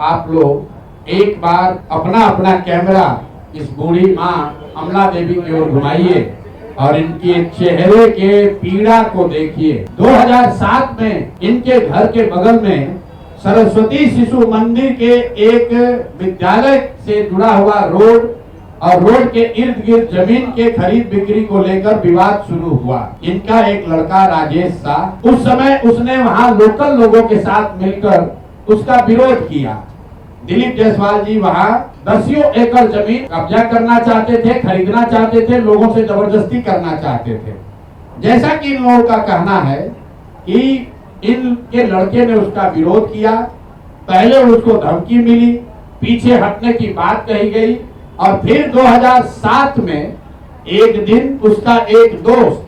आप लोग एक बार अपना अपना कैमरा इस बूढ़ी माँ अमला देवी की ओर घुमाइए और इनके चेहरे के पीड़ा को देखिए। 2007 में इनके घर के बगल में सरस्वती शिशु मंदिर के एक विद्यालय से जुड़ा हुआ रोड और रोड के इर्द गिर्द जमीन के खरीद बिक्री को लेकर विवाद शुरू हुआ। इनका एक लड़का राजेश शाह, उस समय उसने वहां लोकल लोगों के साथ मिलकर उसका विरोध किया। दिलीप जायसवाल जी वहां दसियों एकड़ जमीन कब्जा करना चाहते थे, खरीदना चाहते थे, लोगों से जबरदस्ती करना चाहते थे। जैसा कि इन लोगों का कहना है कि इनके लड़के ने उसका विरोध किया, पहले उसको धमकी मिली, पीछे हटने की बात कही गई और फिर 2007 में एक दिन उसका एक दोस्त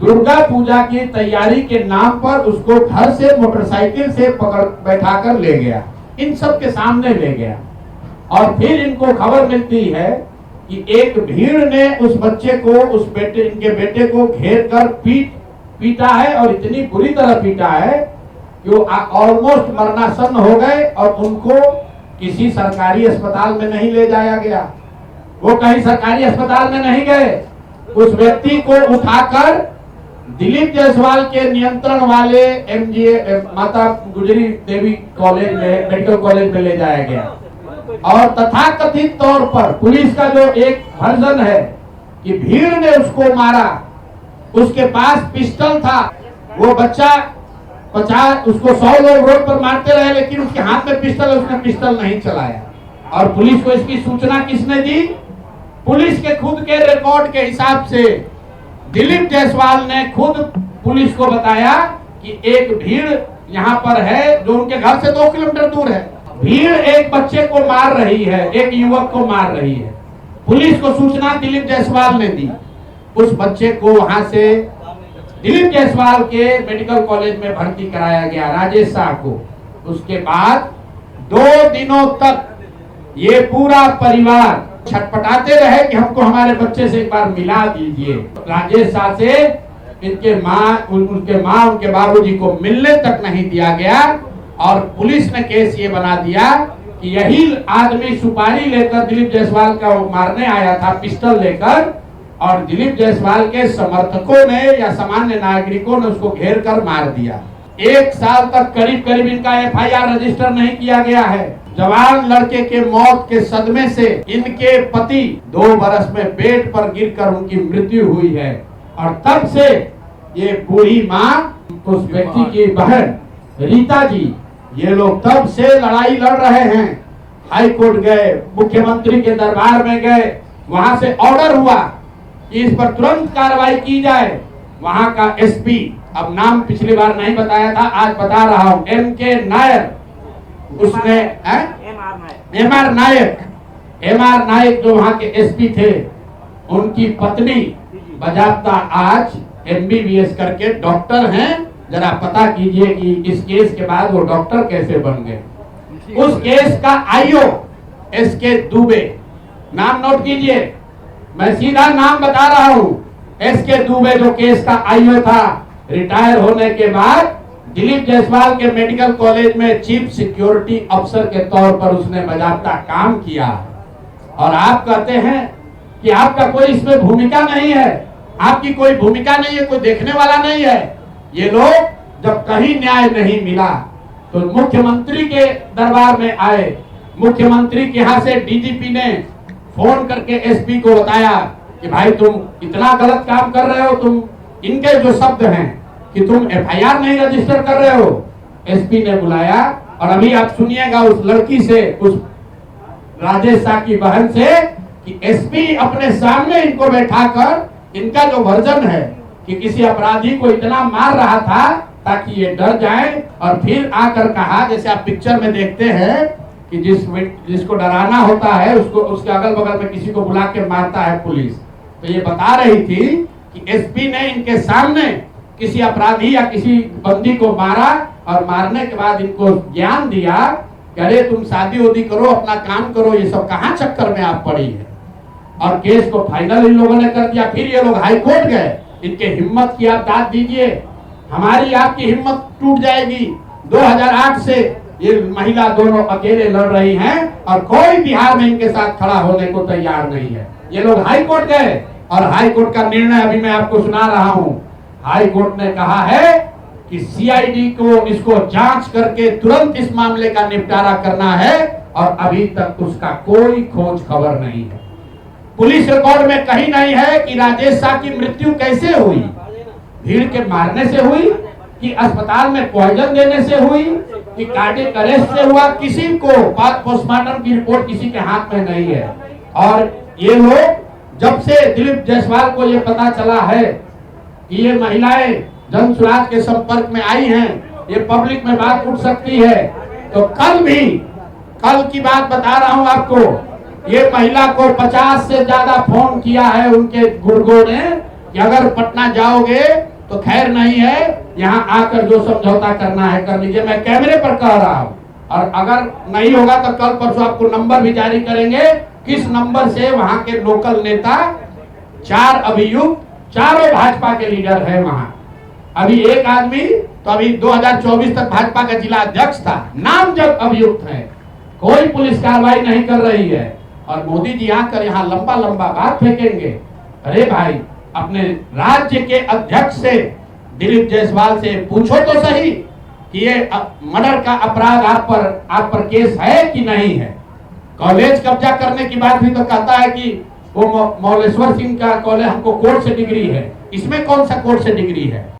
दुर्गा पूजा की तैयारी के नाम पर उसको घर से मोटरसाइकिल से पकड़ बैठाकर ले गया, इन सब के सामने ले गया। और फिर इनको खबर मिलती है कि एक भीड़ ने उस बच्चे को, इनके बेटे को घेर कर पीटा है और इतनी बुरी तरह पीटा है कि वो ऑलमोस्ट मरणासन हो गए और उनको किसी सरकारी अस्पताल में नहीं ले जाया गया। वो कहीं सरकारी अस्पताल में नहीं गए, उस व्यक्ति को उठाकर दिलीप जायसवाल के नियंत्रण वाले एमजीए माता गुजरी देवी कॉलेज में, मेडिकल कॉलेज में ले जाया गया। और तथाकथित तौर पर पुलिस का जो एक वर्जन है कि भीड़ ने उसको मारा, उसके पास पिस्टल था, वो बच्चा 50 उसको 100 लोग रोड पर मारते रहे लेकिन उसके हाथ में पिस्टल है, उसने पिस्टल नहीं चलाया। और पुलिस को इसकी सूचना किसने दी? पुलिस के खुद के रिकॉर्ड के हिसाब से दिलीप जायसवाल ने खुद पुलिस को बताया कि एक भीड़ यहाँ पर है जो उनके घर से 2 किलोमीटर दूर है। भीड़ एक बच्चे को मार रही है, एक युवक को मार रही है। पुलिस को सूचना दिलीप जायसवाल ने दी, उस बच्चे को वहां से दिलीप जायसवाल के मेडिकल कॉलेज में भर्ती कराया गया, राजेश शाह को। उसके बाद 2 दिनों तक ये पूरा परिवार छटपटाते रहे कि हमको हमारे बच्चे से एक बार मिला दीजिए। राजेश शाह से उनके माँ उनके बाबूजी को मिलने तक नहीं दिया गया और पुलिस ने केस ये बना दिया कि यही आदमी सुपारी लेकर दिलीप जायसवाल का मारने आया था, पिस्टल लेकर, और दिलीप जायसवाल के समर्थकों ने या सामान्य नागरिकों ने उसको घेर कर मार दिया। 1 साल तक करीब इनका एफआईआर रजिस्टर नहीं किया गया है। जवान लड़के के मौत के सदमे से इनके पति 2 बरस में बेड पर गिरकर उनकी मृत्यु हुई है और तब से ये बूढ़ी माँ, उस व्यक्ति की बहन रीता जी, ये लोग तब से लड़ाई लड़ रहे हैं। हाई कोर्ट गए, मुख्यमंत्री के दरबार में गए, वहां से ऑर्डर हुआ कि इस पर तुरंत कार्रवाई की जाए। वहां का एसपी, अब नाम पिछली बार नहीं बताया था, आज बता रहा हूं, एमके नायर, उसने एमआर नायक जो वहां के एसपी थे, उनकी पत्नी बजाबता आज एमबीबीएस करके डॉक्टर हैं। जरा पता कीजिए कि इस केस के बाद वो डॉक्टर कैसे बन गए। उस केस का आईओ एसके दुबे, नाम नोट कीजिए, मैं सीधा नाम बता रहा हूं। एसके दुबे जो केस का आईओ था, रिटायर होने के बाद दिलीप जायसवाल के मेडिकल कॉलेज में चीफ सिक्योरिटी अफसर के तौर पर उसने बाकायदा काम किया। और आप कहते हैं कि आपका कोई इसमें भूमिका नहीं है, आपकी कोई भूमिका नहीं है, कोई देखने वाला नहीं है। ये लोग जब कहीं न्याय नहीं मिला तो मुख्यमंत्री के दरबार में आए। मुख्यमंत्री के यहाँ से डीजीपी ने फोन करके एसपी को बताया कि भाई तुम इतना गलत काम कर रहे हो, तुम, इनके जो शब्द हैं कि तुम एफआईआर नहीं रजिस्टर कर रहे हो। एसपी ने बुलाया और अभी आप सुनिएगा उस लड़की से, उस राजेश शाह की बहन से, कि एसपी अपने सामने इनको बैठाकर इनका जो वर्जन है कि किसी अपराधी को इतना मार रहा था ताकि ये डर जाए, और फिर आकर कहा, जैसे आप पिक्चर में देखते हैं कि जिसको डराना होता है उसको उसके अगल बगल में किसी को बुला के मारता है पुलिस। तो ये बता रही थी कि एसपी ने इनके सामने किसी अपराधी या किसी बंदी को मारा और मारने के बाद इनको ज्ञान दिया कि अरे तुम शादी वादी करो, अपना काम करो, ये सब कहाँ चक्कर में आप पड़ी है। और केस को फाइनल इन लोगों ने कर दिया। फिर ये लोग हाई कोर्ट गए, इनके हिम्मत की आप दाद दीजिए, हमारी आपकी हिम्मत टूट जाएगी। 2008 से ये महिला दोनों अकेले लड़ रही हैं और कोई बिहार में इनके साथ खड़ा होने को तैयार नहीं है। ये लोग हाई कोर्ट गए और हाई कोर्ट का निर्णय अभी मैं आपको सुना रहा हूं। हाई कोर्ट ने कहा है कि सीआईडी को इसको जांच करके तुरंत इस मामले का निपटारा करना है और अभी तक उसका कोई खोज खबर नहीं है। पुलिस रिकॉर्ड में कहीं नहीं है कि राजेश शाह की मृत्यु कैसे हुई, भीड़ के मारने से हुई कि अस्पताल में पॉइजन देने से हुई कि कार्डियक अरेस्ट से हुआ। किसी को पोस्टमार्टम की रिपोर्ट किसी के हाथ में नहीं है। और ये लोग जब से दिलीप जायसवाल को ये पता चला है कि ये महिलाएं जन सुराज के संपर्क में आई हैं, ये पब्लिक में बात उठ सकती है, तो कल की बात बता रहा हूं आपको, ये महिला को 50 से ज्यादा फोन किया है उनके गुर्गों ने कि अगर पटना जाओगे तो खैर नहीं है, यहाँ आकर जो समझौता करना है कर लीजिए। मैं कैमरे पर कह रहा हूँ और अगर नहीं होगा तो कल परसों आपको नंबर भी जारी करेंगे किस नंबर से वहां के लोकल नेता 4 अभियुक्त, चारों भाजपा के लीडर है वहां। अभी एक आदमी तो अभी 2024 तक भाजपा का जिला अध्यक्ष था, नामजद अभियुक्त है, कोई पुलिस कार्रवाई नहीं कर रही है। और मोदी जी आकर यहाँ लंबा लंबा बात फेंकेंगे। अरे भाई, अपने राज्य के अध्यक्ष से दिलीप जायसवाल से पूछो तो सही कि ये मर्डर का अपराध आप पर केस है कि नहीं है। कॉलेज कब्जा करने की बात भी तो कहता है कि वो मौलेश्वर सिंह का कॉलेज हमको कोर्ट से डिग्री है, इसमें कौन सा कोर्ट से डिग्री है।